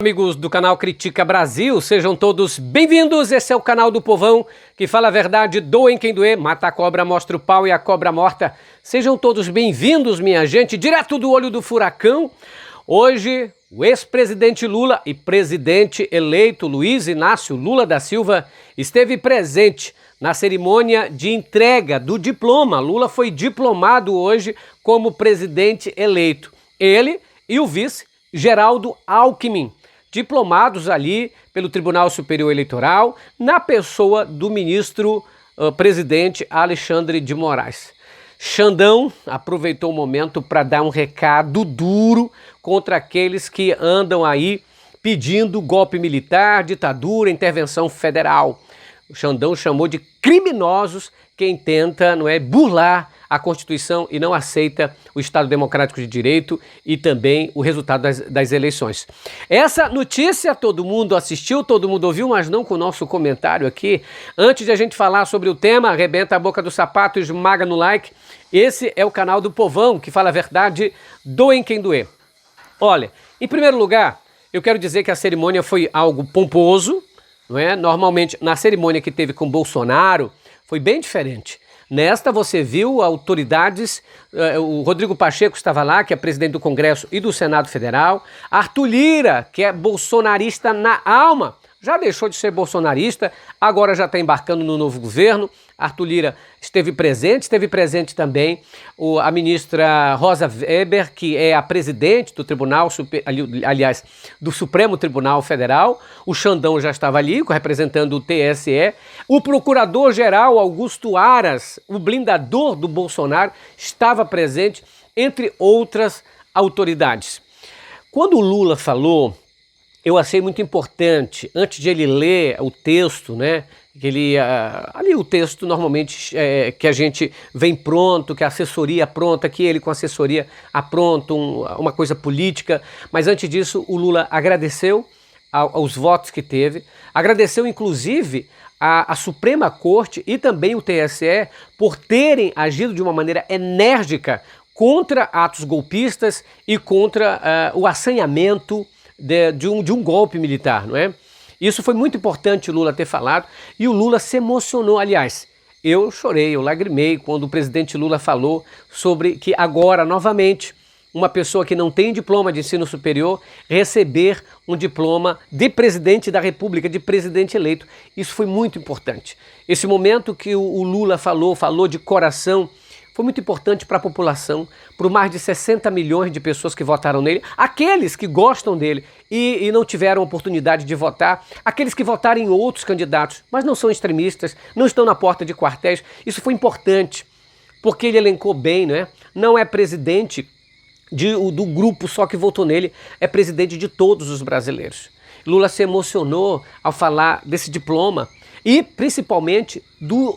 Amigos do canal Critica Brasil, sejam todos bem-vindos. Esse é o canal do povão que fala a verdade, doem quem doer, mata a cobra, mostra o pau e a cobra morta. Sejam todos bem-vindos, minha gente, direto do olho do furacão. Hoje, o ex-presidente Lula e presidente eleito Luiz Inácio Lula da Silva esteve presente na cerimônia de entrega do diploma. Lula foi diplomado hoje como presidente eleito. Ele e o vice, Geraldo Alckmin, diplomados ali pelo Tribunal Superior Eleitoral, na pessoa do ministro presidente Alexandre de Moraes. Xandão aproveitou o momento para dar um recado duro contra aqueles que andam aí pedindo golpe militar, ditadura, intervenção federal. O Xandão chamou de criminosos quem tenta, burlar a Constituição e não aceita o Estado Democrático de Direito e também o resultado das eleições. Essa notícia todo mundo assistiu, todo mundo ouviu, mas não com o nosso comentário aqui. Antes de a gente falar sobre o tema, arrebenta a boca do sapato e esmaga no like. Esse é o canal do povão que fala a verdade, doem quem doer. Olha, em primeiro lugar, eu quero dizer que a cerimônia foi algo pomposo, não é? Normalmente, na cerimônia que teve com Bolsonaro, foi bem diferente. Nesta você viu autoridades, o Rodrigo Pacheco estava lá, que é presidente do Congresso e do Senado Federal, Arthur Lira, que é bolsonarista na alma, já deixou de ser bolsonarista, agora já está embarcando no novo governo. Arthur Lira esteve presente também a ministra Rosa Weber, que é a presidente do Tribunal, do Supremo Tribunal Federal. O Xandão já estava ali, representando o TSE. O procurador-geral Augusto Aras, o blindador do Bolsonaro, estava presente, entre outras autoridades. Quando o Lula falou, eu achei muito importante, antes de ele ler o texto, ali o texto normalmente que a gente vem pronto, que a assessoria pronta, que ele com a assessoria apronta uma coisa política, mas antes disso o Lula agradeceu aos votos que teve, agradeceu inclusive a Suprema Corte e também o TSE por terem agido de uma maneira enérgica contra atos golpistas e contra o assanhamento de um golpe militar, não é? Isso foi muito importante o Lula ter falado e o Lula se emocionou. Aliás, eu chorei, eu lagrimei quando o presidente Lula falou sobre que agora, novamente, uma pessoa que não tem diploma de ensino superior receber um diploma de presidente da República, de presidente eleito. Isso foi muito importante. Esse momento que o Lula falou de coração, foi muito importante para a população, para os mais de 60 milhões de pessoas que votaram nele, aqueles que gostam dele e não tiveram oportunidade de votar, aqueles que votaram em outros candidatos, mas não são extremistas, não estão na porta de quartéis. Isso foi importante, porque ele elencou bem, não é? Não é presidente do grupo só que votou nele, é presidente de todos os brasileiros. Lula se emocionou ao falar desse diploma e principalmente do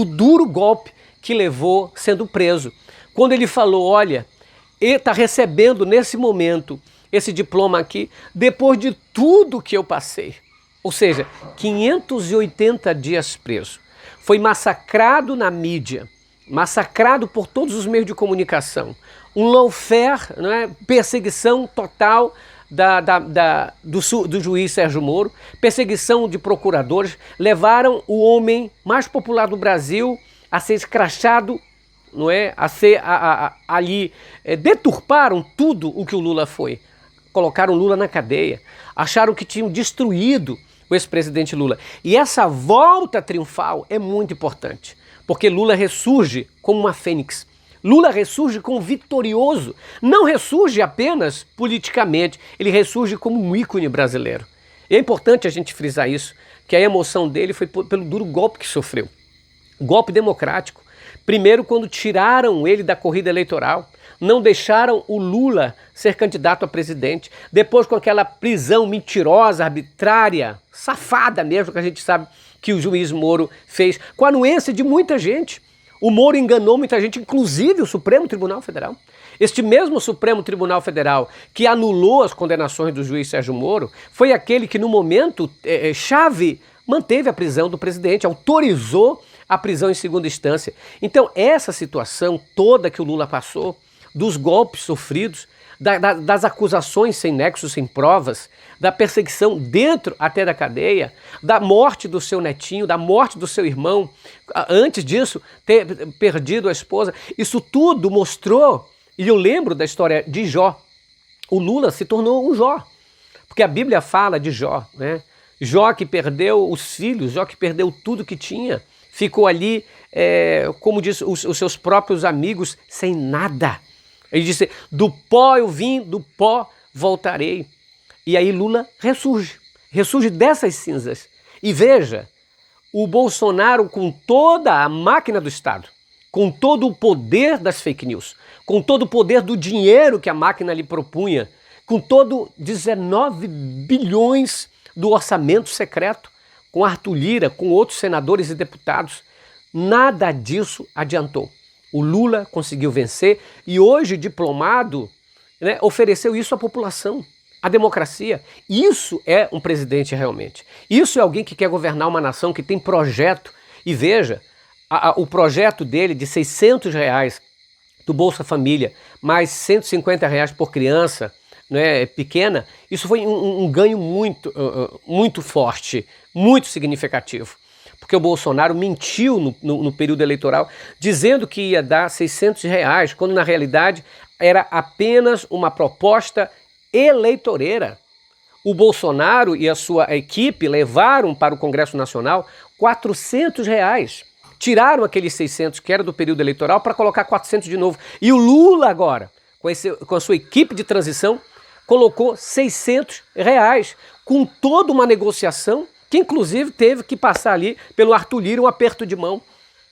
duro golpe que levou sendo preso. Quando ele falou, olha, ele está recebendo nesse momento esse diploma aqui, depois de tudo que eu passei. Ou seja, 580 dias preso. Foi massacrado na mídia, massacrado por todos os meios de comunicação. Um lawfare, perseguição total do juiz Sérgio Moro, perseguição de procuradores, levaram o homem mais popular do Brasil a ser escrachado, deturparam tudo o que o Lula foi. Colocaram Lula na cadeia, acharam que tinham destruído o ex-presidente Lula. E essa volta triunfal é muito importante, porque Lula ressurge como uma fênix. Lula ressurge como vitorioso, não ressurge apenas politicamente, ele ressurge como um ícone brasileiro. E é importante a gente frisar isso, que a emoção dele foi pelo duro golpe que sofreu. Golpe democrático. Primeiro, quando tiraram ele da corrida eleitoral, não deixaram o Lula ser candidato a presidente. Depois, com aquela prisão mentirosa, arbitrária, safada mesmo, que a gente sabe que o juiz Moro fez, com a anuência de muita gente. O Moro enganou muita gente, inclusive o Supremo Tribunal Federal. Este mesmo Supremo Tribunal Federal que anulou as condenações do juiz Sérgio Moro foi aquele que, no momento chave, manteve a prisão do presidente, autorizou a prisão em segunda instância. Então, essa situação toda que o Lula passou, dos golpes sofridos, das acusações sem nexo, sem provas, da perseguição dentro até da cadeia, da morte do seu netinho, da morte do seu irmão, antes disso ter perdido a esposa. Isso tudo mostrou, e eu lembro da história de Jó. O Lula se tornou um Jó, porque a Bíblia fala de Jó, né? Jó que perdeu os filhos, Jó que perdeu tudo que tinha, ficou ali, como diz os seus próprios amigos, sem nada. Ele disse, do pó eu vim, do pó voltarei. E aí Lula ressurge dessas cinzas. E veja, o Bolsonaro com toda a máquina do Estado, com todo o poder das fake news, com todo o poder do dinheiro que a máquina lhe propunha, com todo 19 bilhões do orçamento secreto, com Arthur Lira, com outros senadores e deputados, nada disso adiantou. O Lula conseguiu vencer e hoje, diplomado, né, ofereceu isso à população, à democracia. Isso é um presidente realmente. Isso é alguém que quer governar uma nação, que tem projeto. E veja, o projeto dele de R$600 do Bolsa Família, mais R$150 por criança, né, pequena, isso foi um ganho muito forte, muito significativo. Porque o Bolsonaro mentiu no período eleitoral, dizendo que ia dar R$600, quando na realidade era apenas uma proposta eleitoreira. O Bolsonaro e a sua equipe levaram para o Congresso Nacional R$400. Tiraram aqueles 600 que era do período eleitoral para colocar 400 de novo. E o Lula agora, com a sua equipe de transição, colocou R$600, com toda uma negociação, que inclusive teve que passar ali pelo Arthur Lira um aperto de mão,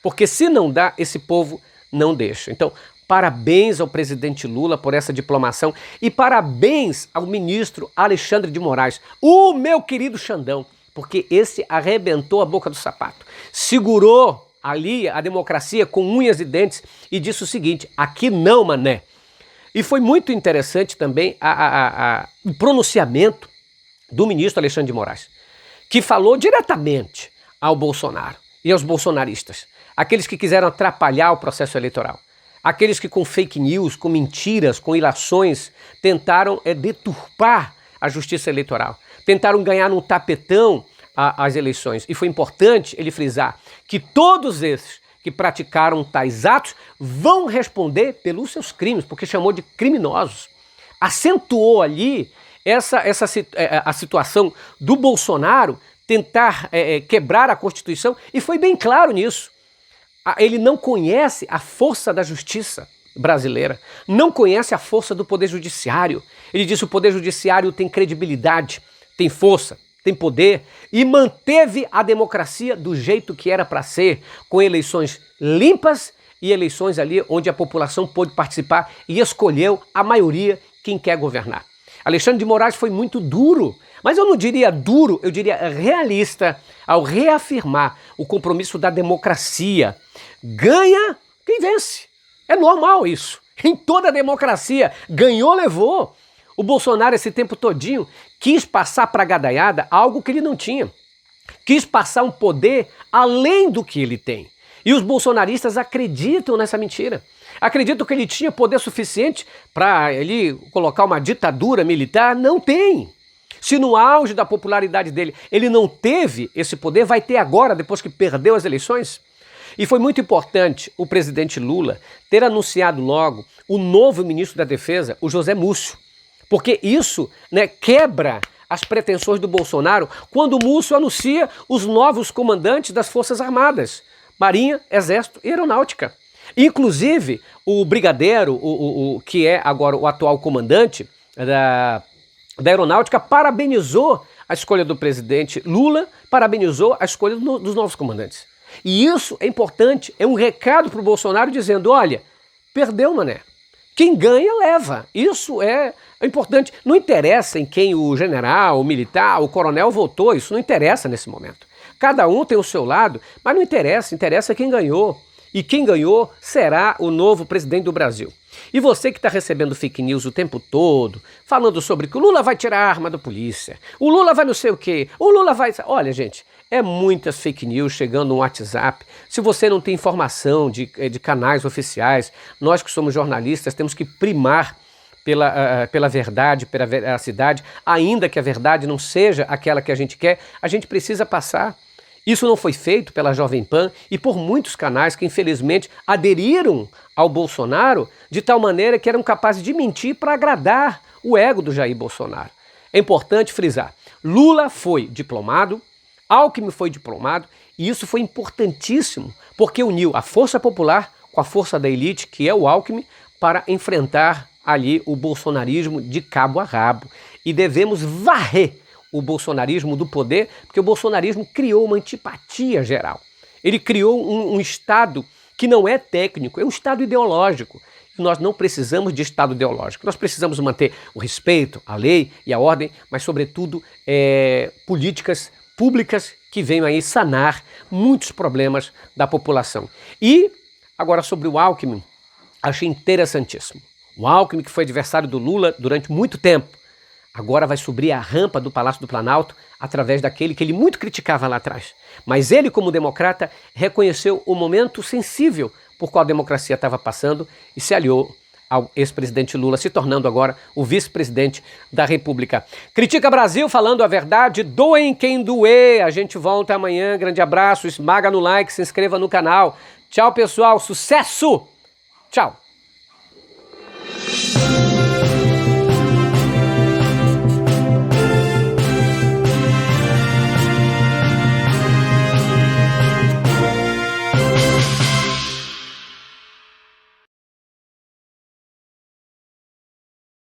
porque se não dá, esse povo não deixa. Então, parabéns ao presidente Lula por essa diplomação e parabéns ao ministro Alexandre de Moraes, o meu querido Xandão, porque esse arrebentou a boca do sapato, segurou ali a democracia com unhas e dentes e disse o seguinte, aqui não, mané. E foi muito interessante também o pronunciamento do ministro Alexandre de Moraes, que falou diretamente ao Bolsonaro e aos bolsonaristas, aqueles que quiseram atrapalhar o processo eleitoral, aqueles que com fake news, com mentiras, com ilações, tentaram deturpar a justiça eleitoral, tentaram ganhar num tapetão as eleições. E foi importante ele frisar que todos esses que praticaram tais atos vão responder pelos seus crimes, porque chamou de criminosos. Acentuou ali a situação do Bolsonaro tentar quebrar a Constituição e foi bem claro nisso. Ele não conhece a força da justiça brasileira, não conhece a força do Poder Judiciário. Ele disse que o Poder Judiciário tem credibilidade, tem força, tem poder e manteve a democracia do jeito que era para ser, com eleições limpas e eleições ali onde a população pôde participar e escolheu a maioria quem quer governar. Alexandre de Moraes foi muito duro, mas eu não diria duro, eu diria realista ao reafirmar o compromisso da democracia. Ganha quem vence. É normal isso. Em toda a democracia, ganhou, levou. O Bolsonaro esse tempo todinho quis passar para a gadaiada algo que ele não tinha. Quis passar um poder além do que ele tem. E os bolsonaristas acreditam nessa mentira. Acreditam que ele tinha poder suficiente para ele colocar uma ditadura militar. Não tem. Se no auge da popularidade dele ele não teve esse poder, vai ter agora, depois que perdeu as eleições? E foi muito importante o presidente Lula ter anunciado logo o novo ministro da Defesa, o José Múcio. Porque isso, quebra as pretensões do Bolsonaro quando o Múcio anuncia os novos comandantes das Forças Armadas, Marinha, Exército e Aeronáutica. Inclusive, o brigadeiro, que é agora o atual comandante da Aeronáutica, parabenizou a escolha do presidente Lula, parabenizou a escolha dos novos comandantes. E isso é importante, é um recado para o Bolsonaro dizendo, olha, perdeu, mané. Quem ganha, leva. Isso é importante. Não interessa em quem o general, o militar, o coronel votou, isso não interessa nesse momento. Cada um tem o seu lado, mas não interessa, interessa quem ganhou. E quem ganhou será o novo presidente do Brasil. E você que está recebendo fake news o tempo todo, falando sobre que o Lula vai tirar a arma da polícia, o Lula vai não sei o quê, o Lula vai... Olha, gente, é muitas fake news chegando no WhatsApp. Se você não tem informação de canais oficiais, nós que somos jornalistas temos que primar pela verdade, pela veracidade, ainda que a verdade não seja aquela que a gente quer, a gente precisa passar. Isso não foi feito pela Jovem Pan e por muitos canais que infelizmente aderiram ao Bolsonaro de tal maneira que eram capazes de mentir para agradar o ego do Jair Bolsonaro. É importante frisar, Lula foi diplomado, Alckmin foi diplomado e isso foi importantíssimo porque uniu a força popular com a força da elite, que é o Alckmin, para enfrentar ali o bolsonarismo de cabo a rabo. E devemos varrer o bolsonarismo do poder, porque o bolsonarismo criou uma antipatia geral. Ele criou um Estado que não é técnico, é um Estado ideológico. E nós não precisamos de Estado ideológico. Nós precisamos manter o respeito, a lei e a ordem, mas, sobretudo, políticas públicas que venham aí sanar muitos problemas da população. E, agora, sobre o Alckmin, achei interessantíssimo. O Alckmin, que foi adversário do Lula durante muito tempo, agora vai subir a rampa do Palácio do Planalto através daquele que ele muito criticava lá atrás. Mas ele, como democrata, reconheceu o momento sensível por qual a democracia estava passando e se aliou ao ex-presidente Lula, se tornando agora o vice-presidente da República. Critica Brasil, falando a verdade, doem quem doer. A gente volta amanhã, grande abraço, esmaga no like, se inscreva no canal. Tchau, pessoal, sucesso! Tchau!